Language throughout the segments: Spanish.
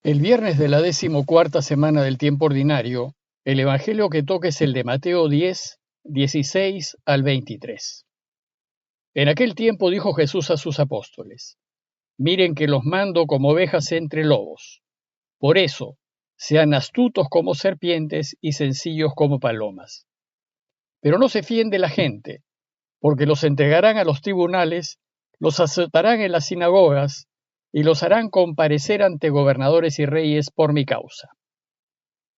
El viernes de la 14ª semana del tiempo ordinario, el evangelio que toca es el de Mateo 10, 16 al 23. En aquel tiempo dijo Jesús a sus apóstoles: Miren que los mando como ovejas entre lobos. Por eso, sean astutos como serpientes y sencillos como palomas. Pero no se fíen de la gente, porque los entregarán a los tribunales, los azotarán en las sinagogas y los harán comparecer ante gobernadores y reyes por mi causa.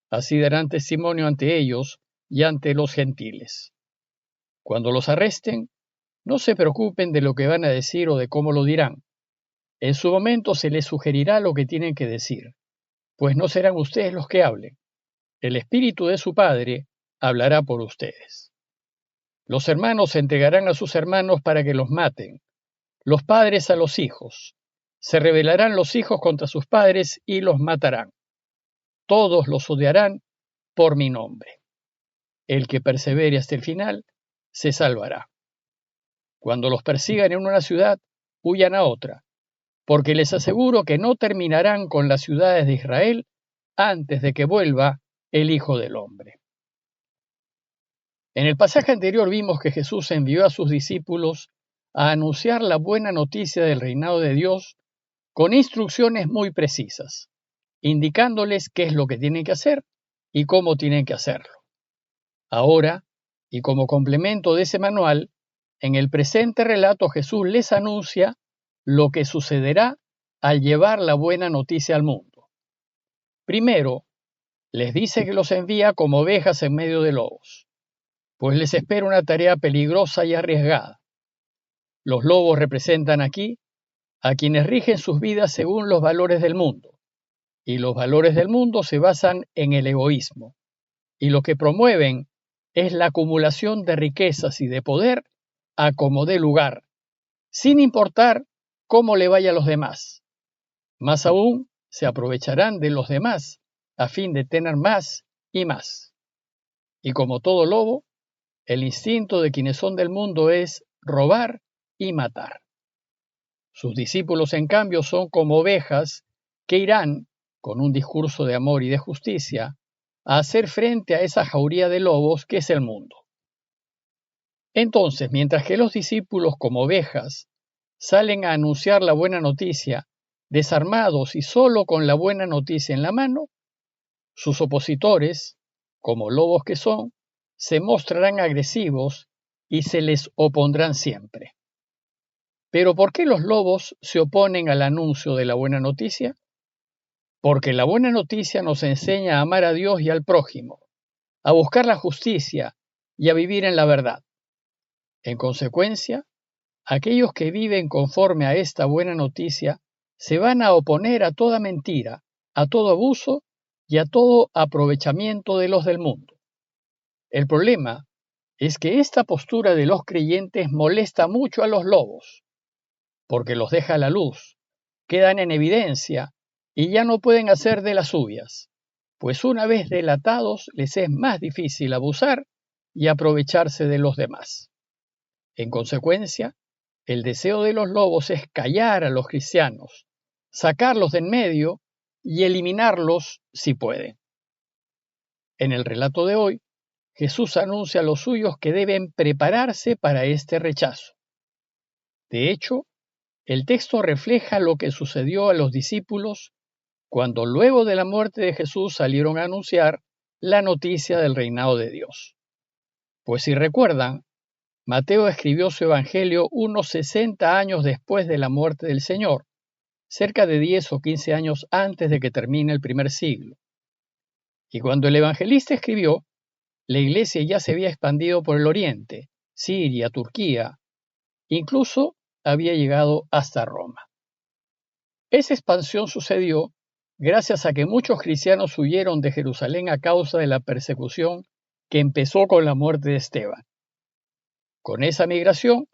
Así darán testimonio ante ellos y ante los gentiles. Cuando los arresten, no se preocupen de lo que van a decir o de cómo lo dirán. En su momento se les sugerirá lo que tienen que decir, pues no serán ustedes los que hablen. El Espíritu de su Padre hablará por ustedes. Los hermanos se entregarán a sus hermanos para que los maten, los padres a los hijos. Se rebelarán los hijos contra sus padres y los matarán. Todos los odiarán por mi nombre. El que persevere hasta el final se salvará. Cuando los persigan en una ciudad, huyan a otra, porque les aseguro que no terminarán con las ciudades de Israel antes de que vuelva el Hijo del Hombre. En el pasaje anterior vimos que Jesús envió a sus discípulos a anunciar la buena noticia del reinado de Dios con instrucciones muy precisas, indicándoles qué es lo que tienen que hacer y cómo tienen que hacerlo. Ahora, y como complemento de ese manual, en el presente relato Jesús les anuncia lo que sucederá al llevar la buena noticia al mundo. Primero, les dice que los envía como ovejas en medio de lobos, pues les espera una tarea peligrosa y arriesgada. Los lobos representan aquí a quienes rigen sus vidas según los valores del mundo, y los valores del mundo se basan en el egoísmo, y lo que promueven es la acumulación de riquezas y de poder a como dé lugar, sin importar cómo le vaya a los demás. Más aún, se aprovecharán de los demás a fin de tener más y más. Y como todo lobo, el instinto de quienes son del mundo es robar y matar. Sus discípulos, en cambio, son como ovejas que irán, con un discurso de amor y de justicia, a hacer frente a esa jauría de lobos que es el mundo. Entonces, mientras que los discípulos, como ovejas, salen a anunciar la buena noticia, desarmados y solo con la buena noticia en la mano, sus opositores, como lobos que son, se mostrarán agresivos y se les opondrán siempre. Pero ¿por qué los lobos se oponen al anuncio de la buena noticia? Porque la buena noticia nos enseña a amar a Dios y al prójimo, a buscar la justicia y a vivir en la verdad. En consecuencia, aquellos que viven conforme a esta buena noticia se van a oponer a toda mentira, a todo abuso y a todo aprovechamiento de los del mundo. El problema es que esta postura de los creyentes molesta mucho a los lobos, porque los deja a la luz, quedan en evidencia y ya no pueden hacer de las suyas, pues una vez delatados les es más difícil abusar y aprovecharse de los demás. En consecuencia, el deseo de los lobos es callar a los cristianos, sacarlos de en medio y eliminarlos si pueden. En el relato de hoy, Jesús anuncia a los suyos que deben prepararse para este rechazo. De hecho, el texto refleja lo que sucedió a los discípulos cuando luego de la muerte de Jesús salieron a anunciar la noticia del reinado de Dios. Pues si recuerdan, Mateo escribió su evangelio unos 60 años después de la muerte del Señor, cerca de 10 o 15 años antes de que termine el primer siglo. Y cuando el evangelista escribió, la iglesia ya se había expandido por el oriente, Siria, Turquía, incluso había llegado hasta Roma. Esa expansión sucedió gracias a que muchos cristianos huyeron de Jerusalén a causa de la persecución que empezó con la muerte de Esteban. Con esa migración,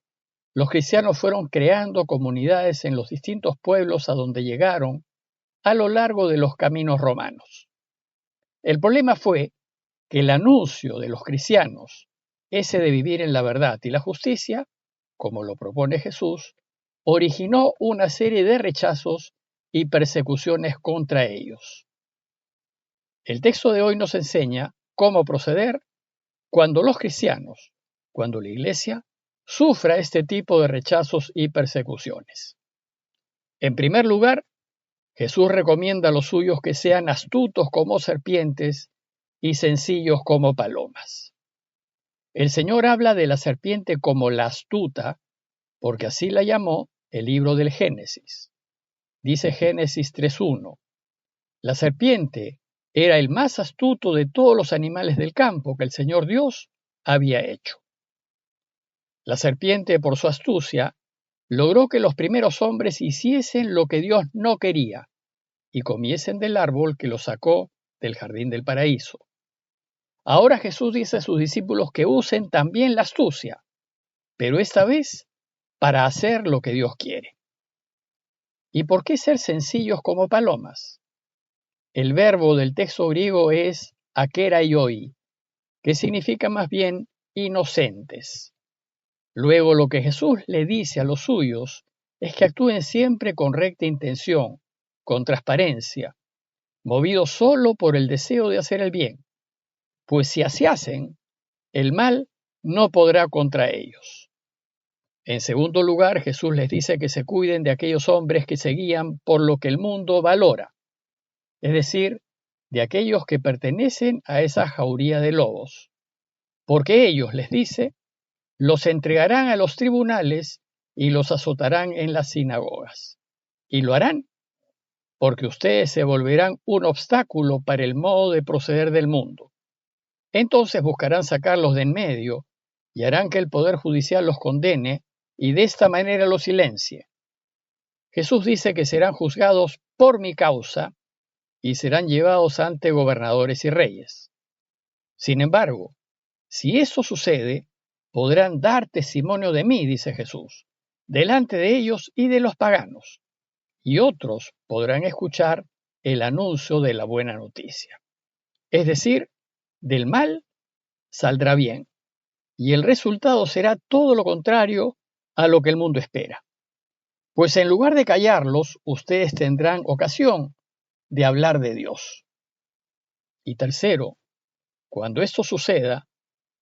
los cristianos fueron creando comunidades en los distintos pueblos a donde llegaron a lo largo de los caminos romanos. El problema fue que el anuncio de los cristianos, ese de vivir en la verdad y la justicia, como lo propone Jesús, originó una serie de rechazos y persecuciones contra ellos. El texto de hoy nos enseña cómo proceder cuando los cristianos, cuando la Iglesia, sufra este tipo de rechazos y persecuciones. En primer lugar, Jesús recomienda a los suyos que sean astutos como serpientes y sencillos como palomas. El Señor habla de la serpiente como la astuta, porque así la llamó el libro del Génesis. Dice Génesis 3:1. La serpiente era el más astuto de todos los animales del campo que el Señor Dios había hecho. La serpiente, por su astucia, logró que los primeros hombres hiciesen lo que Dios no quería y comiesen del árbol que los sacó del jardín del paraíso. Ahora Jesús dice a sus discípulos que usen también la astucia, pero esta vez para hacer lo que Dios quiere. ¿Y por qué ser sencillos como palomas? El verbo del texto griego es akeraioi, que significa más bien inocentes. Luego lo que Jesús le dice a los suyos es que actúen siempre con recta intención, con transparencia, movidos solo por el deseo de hacer el bien, pues si así hacen, el mal no podrá contra ellos. En segundo lugar, Jesús les dice que se cuiden de aquellos hombres que se guían por lo que el mundo valora, es decir, de aquellos que pertenecen a esa jauría de lobos, porque ellos, les dice, los entregarán a los tribunales y los azotarán en las sinagogas. Y lo harán porque ustedes se volverán un obstáculo para el modo de proceder del mundo. Entonces buscarán sacarlos de en medio y harán que el Poder Judicial los condene y de esta manera los silencie. Jesús dice que serán juzgados por mi causa y serán llevados ante gobernadores y reyes. Sin embargo, si eso sucede, podrán dar testimonio de mí, dice Jesús, delante de ellos y de los paganos, y otros podrán escuchar el anuncio de la buena noticia. Es decir, del mal saldrá bien, y el resultado será todo lo contrario a lo que el mundo espera. Pues en lugar de callarlos, ustedes tendrán ocasión de hablar de Dios. Y tercero, cuando esto suceda,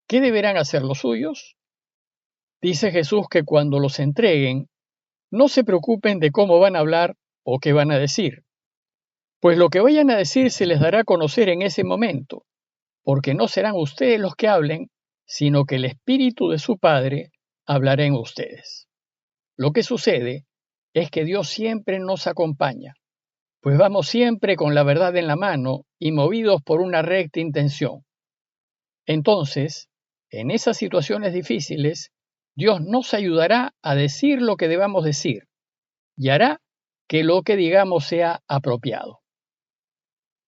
¿qué deberán hacer los suyos? Dice Jesús que cuando los entreguen, no se preocupen de cómo van a hablar o qué van a decir, pues lo que vayan a decir se les dará a conocer en ese momento, porque no serán ustedes los que hablen, sino que el Espíritu de su Padre hablará en ustedes. Lo que sucede es que Dios siempre nos acompaña, pues vamos siempre con la verdad en la mano y movidos por una recta intención. Entonces, en esas situaciones difíciles, Dios nos ayudará a decir lo que debamos decir y hará que lo que digamos sea apropiado.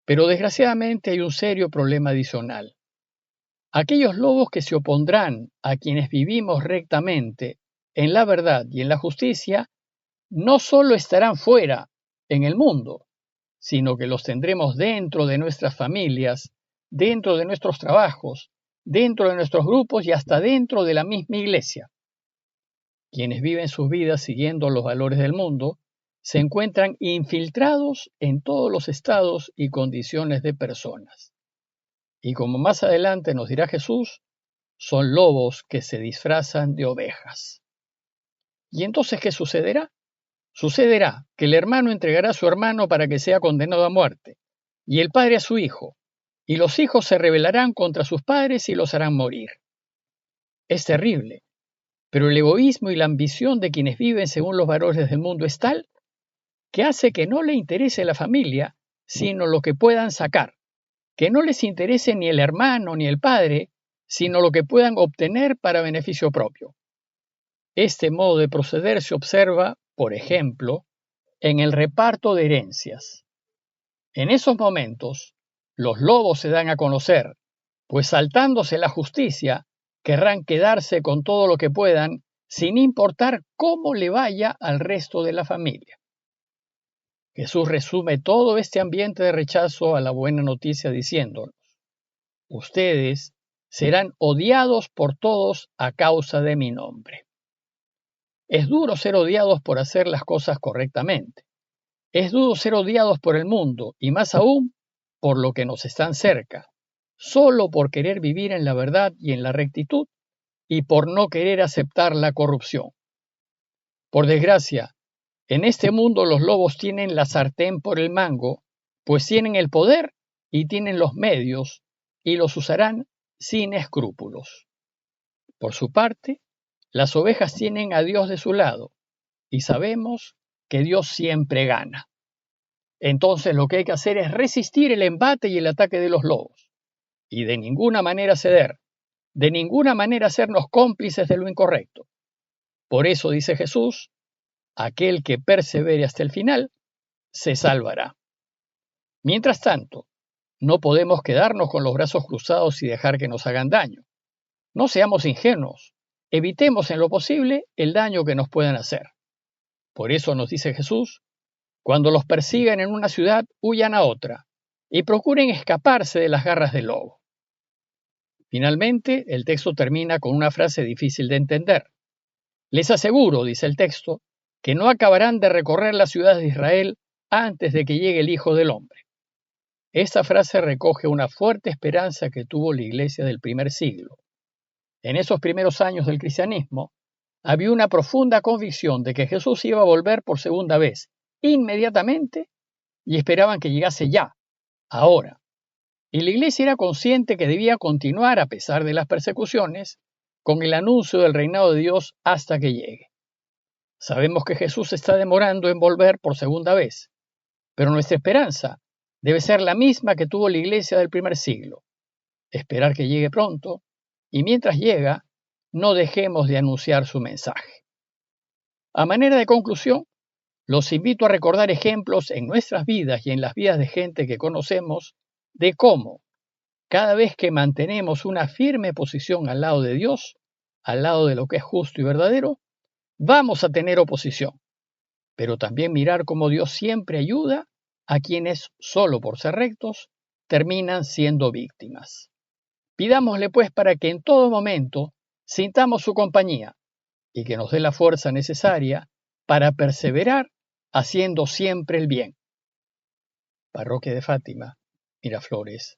Pero desgraciadamente hay un serio problema adicional. Aquellos lobos que se opondrán a quienes vivimos rectamente en la verdad y en la justicia, no solo estarán fuera en el mundo, sino que los tendremos dentro de nuestras familias, dentro de nuestros trabajos, dentro de nuestros grupos y hasta dentro de la misma iglesia. Quienes viven sus vidas siguiendo los valores del mundo se encuentran infiltrados en todos los estados y condiciones de personas. Y como más adelante nos dirá Jesús, son lobos que se disfrazan de ovejas. ¿Y entonces qué sucederá? Sucederá que el hermano entregará a su hermano para que sea condenado a muerte, y el padre a su hijo, y los hijos se rebelarán contra sus padres y los harán morir. Es terrible, pero el egoísmo y la ambición de quienes viven según los valores del mundo es tal que hace que no le interese la familia, sino lo que puedan sacar, que no les interese ni el hermano ni el padre, sino lo que puedan obtener para beneficio propio. Este modo de proceder se observa, por ejemplo, en el reparto de herencias. En esos momentos, los lobos se dan a conocer, pues saltándose la justicia, querrán quedarse con todo lo que puedan, sin importar cómo le vaya al resto de la familia. Jesús resume todo este ambiente de rechazo a la buena noticia diciéndonos: ustedes serán odiados por todos a causa de mi nombre. Es duro ser odiados por hacer las cosas correctamente. Es duro ser odiados por el mundo y más aún por lo que nos están cerca, solo por querer vivir en la verdad y en la rectitud y por no querer aceptar la corrupción. Por desgracia, en este mundo los lobos tienen la sartén por el mango, pues tienen el poder y tienen los medios y los usarán sin escrúpulos. Por su parte, las ovejas tienen a Dios de su lado y sabemos que Dios siempre gana. Entonces lo que hay que hacer es resistir el embate y el ataque de los lobos y de ninguna manera ceder, de ninguna manera hacernos cómplices de lo incorrecto. Por eso dice Jesús, aquel que persevere hasta el final, se salvará. Mientras tanto, no podemos quedarnos con los brazos cruzados y dejar que nos hagan daño. No seamos ingenuos, evitemos en lo posible el daño que nos puedan hacer. Por eso nos dice Jesús, cuando los persigan en una ciudad, huyan a otra y procuren escaparse de las garras del lobo. Finalmente, el texto termina con una frase difícil de entender. Les aseguro, dice el texto, que no acabarán de recorrer las ciudades de Israel antes de que llegue el Hijo del Hombre. Esta frase recoge una fuerte esperanza que tuvo la iglesia del primer siglo. En esos primeros años del cristianismo, había una profunda convicción de que Jesús iba a volver por segunda vez, inmediatamente, y esperaban que llegase ya, ahora. Y la iglesia era consciente que debía continuar, a pesar de las persecuciones, con el anuncio del reinado de Dios hasta que llegue. Sabemos que Jesús está demorando en volver por segunda vez, pero nuestra esperanza debe ser la misma que tuvo la iglesia del primer siglo, esperar que llegue pronto, y mientras llega, no dejemos de anunciar su mensaje. A manera de conclusión, los invito a recordar ejemplos en nuestras vidas y en las vidas de gente que conocemos de cómo, cada vez que mantenemos una firme posición al lado de Dios, al lado de lo que es justo y verdadero, vamos a tener oposición, pero también mirar cómo Dios siempre ayuda a quienes, solo por ser rectos, terminan siendo víctimas. Pidámosle pues para que en todo momento sintamos su compañía y que nos dé la fuerza necesaria para perseverar haciendo siempre el bien. Parroquia de Fátima, Miraflores,